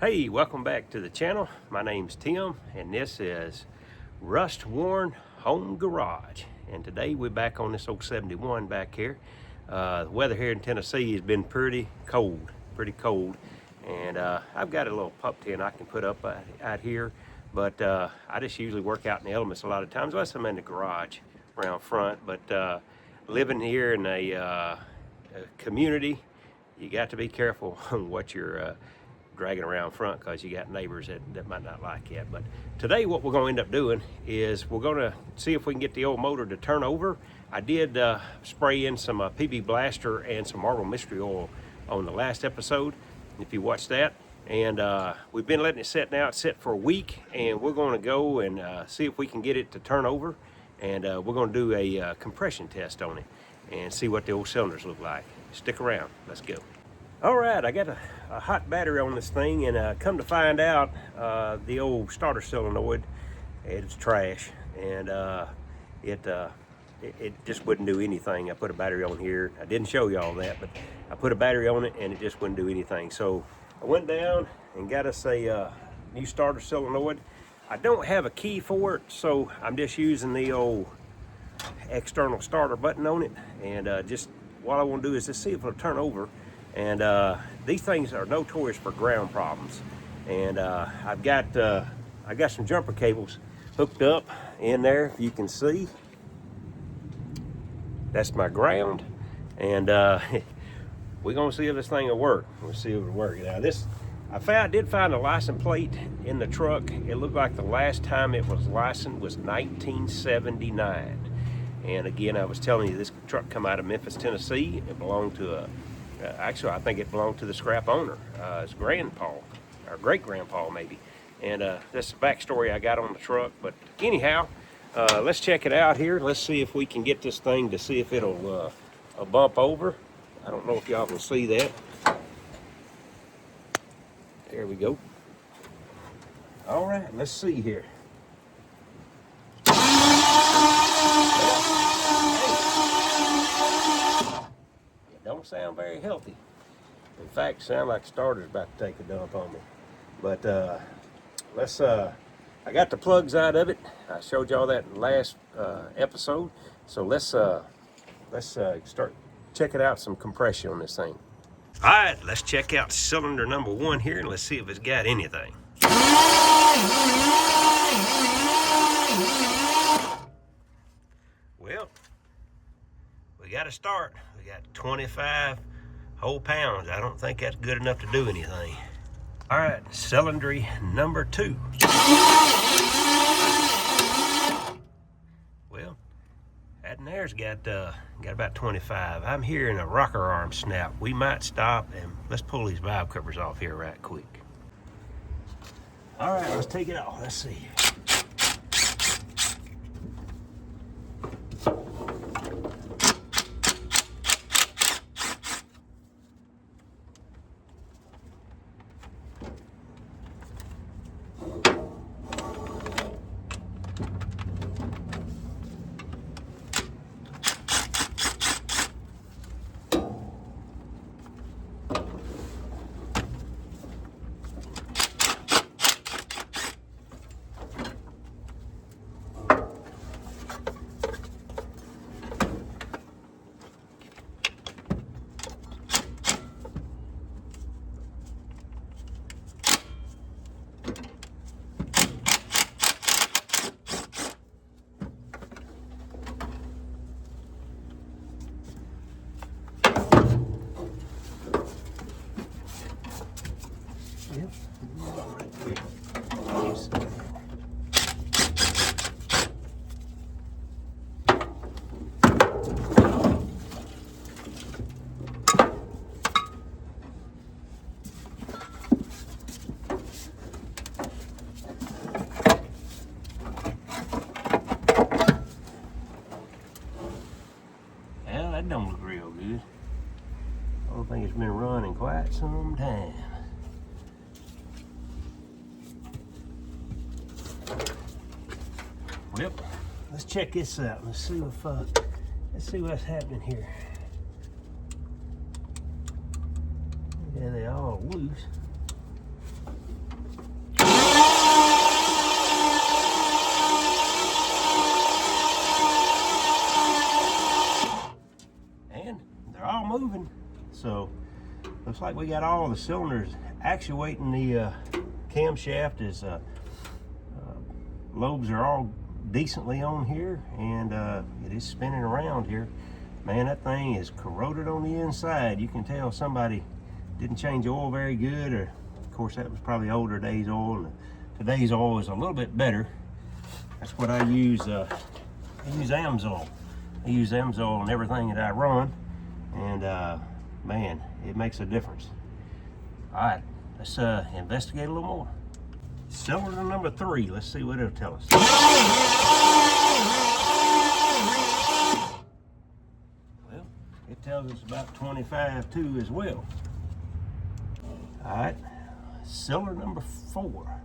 Hey, welcome back to the channel. My name's Tim and this is Rust Worn Home Garage. And today we're back on this old 71 back here. The weather here in Tennessee has been pretty cold. And I've got a little pup tent I can put up out here, but I just usually work out in the elements a lot of times, unless I'm in the garage around front. But living here in a community, you got to be careful on what you're dragging around front, because you got neighbors that might not like it. But today what we're going to end up doing is we're going to see if we can get the old motor to turn over. I did spray in some PB Blaster and some Marble Mystery Oil on the last episode, if you watched that. And we've been letting it sit now. It's set for a week, and we're going to go and see if we can get it to turn over. And we're going to do a compression test on it and see what the old cylinders look like. Stick around. Let's go. All right, I got a hot battery on this thing, and come to find out, the old starter solenoid, it's trash, and it just wouldn't do anything. I put a battery on here. I didn't show you all that, but I put a battery on it, and it just wouldn't do anything. So I went down and got us a new starter solenoid. I don't have a key for it, so I'm just using the old external starter button on it, and just what I want to do is just see if it'll turn over. And these things are notorious for ground problems, and I got some jumper cables hooked up in there. If you can see, that's my ground, and we're gonna see if this thing will work. We'll see if it'll work. Now this, I did find a license plate in the truck. It looked like the last time it was licensed was 1979. And again, I was telling you, this truck come out of Memphis, Tennessee. It belonged to actually, I think it belonged to the scrap owner, his grandpa, or great-grandpa maybe. And that's the backstory I got on the truck. But anyhow, let's check it out here. Let's see if we can get this thing to see if it'll bump over. I don't know if y'all can see that. There we go. All right, let's see here. Don't sound very healthy. In fact, sound like the starter's about to take a dump on me. But let's I got the plugs out of it. I showed y'all that in the last episode. So let's start checking out some compression on this thing. All right, let's check out cylinder number 1 here, and let's see if it's got anything. Well, we got to start. We got 25 whole pounds. I don't think that's good enough to do anything. All right, cylinder number 2. Well, that in there's got about 25. I'm hearing a rocker arm snap. We might stop and let's pull these valve covers off here right quick. All right, let's take it off. Let's see. That don't look real good. I don't think it's been running quite some time. Well, let's check this out. Let's see what's happening here. Yeah, they all loose. looks like we got all the cylinders actuating the camshaft. Is lobes are all decently on here, and it is spinning around here. Man, that thing is corroded on the inside. You can tell somebody didn't change oil very good, or of course that was probably older days oil, and today's oil is a little bit better. That's what I use. I use Amsoil. I use Amsoil in everything that I run, and man, it makes a difference. All right, let's investigate a little more. Cylinder number 3. Let's see what it'll tell us. Well, it tells us about 25 too as well. All right, cylinder number 4.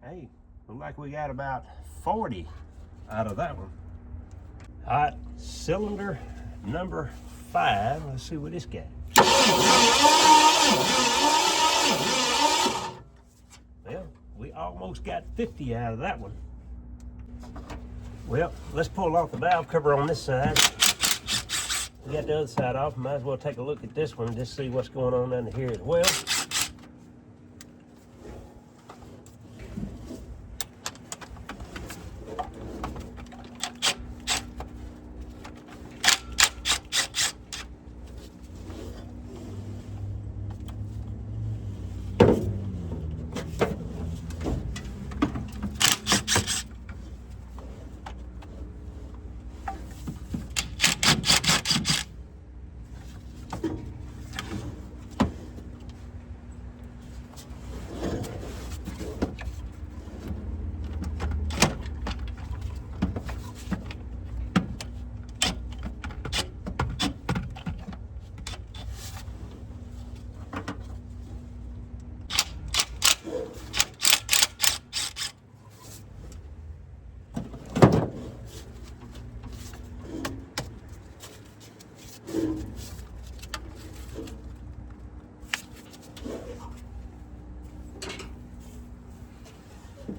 Hey, look like we got about 40 out of that one. All right, cylinder number 5. Let's see what it's got. Well, we almost got 50 out of that one. Well, let's pull off the valve cover on this side. We got the other side off. Might as well take a look at this one and just see what's going on under here as well.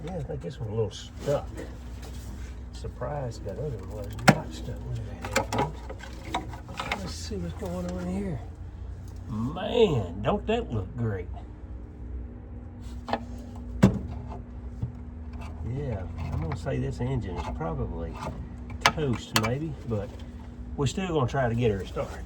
Yeah, I think this one's a little stuck. Surprised that other one was not stuck. Let's see what's going on here. Man, don't that look great? Yeah, I'm gonna say this engine is probably toast maybe, but we're still gonna try to get her started.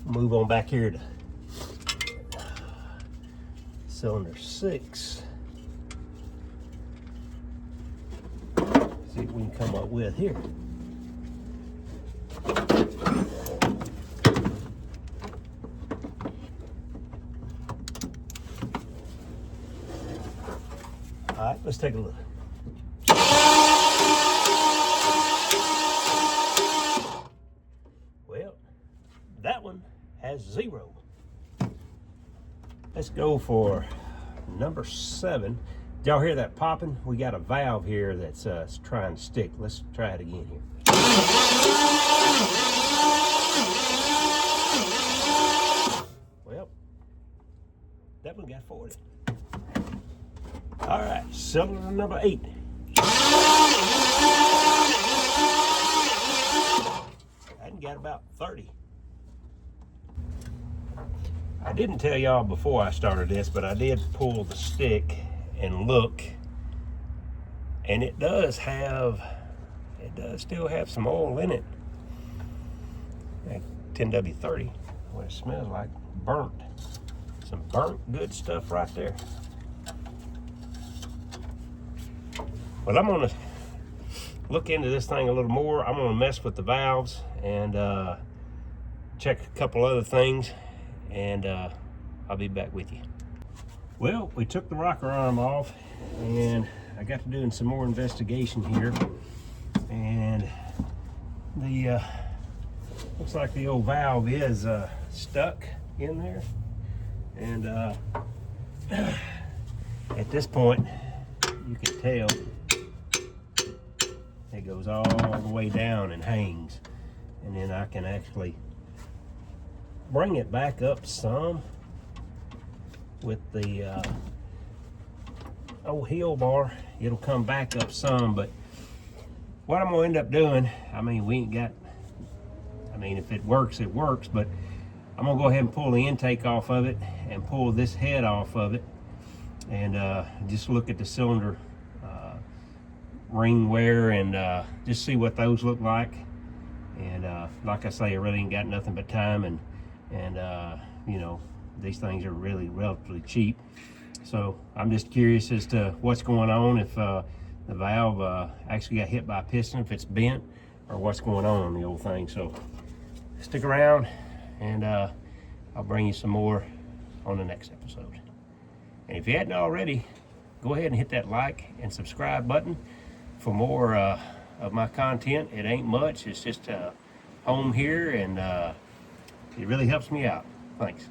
Move on back here to cylinder 6. See what we can come up with here. All right, let's take a look. Well, that one has 0. Let's go for number 7. Did y'all hear that popping? We got a valve here that's trying to stick. Let's try it again here. Well, that one got 40. All right, cylinder number 8. That got about 30. I didn't tell y'all before I started this, but I did pull the stick and look, and it does still have some oil in it. Like 10W30, what it smells like, burnt. Some burnt good stuff right there. But I'm gonna look into this thing a little more. I'm gonna mess with the valves and check a couple other things, and I'll be back with you. Well, we took the rocker arm off, and I got to doing some more investigation here, and the looks like the old valve is stuck in there, and at this point you can tell it goes all the way down and hangs, and then I can actually bring it back up some, with the old heel bar, it'll come back up some. But what I'm gonna end up doing, I mean, we ain't got, I mean, if it works, it works, but I'm gonna go ahead and pull the intake off of it and pull this head off of it, and just look at the cylinder ring wear and just see what those look like. And like I say, I really ain't got nothing but time, and you know, these things are really relatively cheap. So I'm just curious as to what's going on, if the valve actually got hit by a piston, if it's bent, or what's going on the old thing. So stick around, and I'll bring you some more on the next episode. And if you hadn't already, go ahead and hit that like and subscribe button for more of my content. It ain't much, it's just home here, and it really helps me out. Thanks.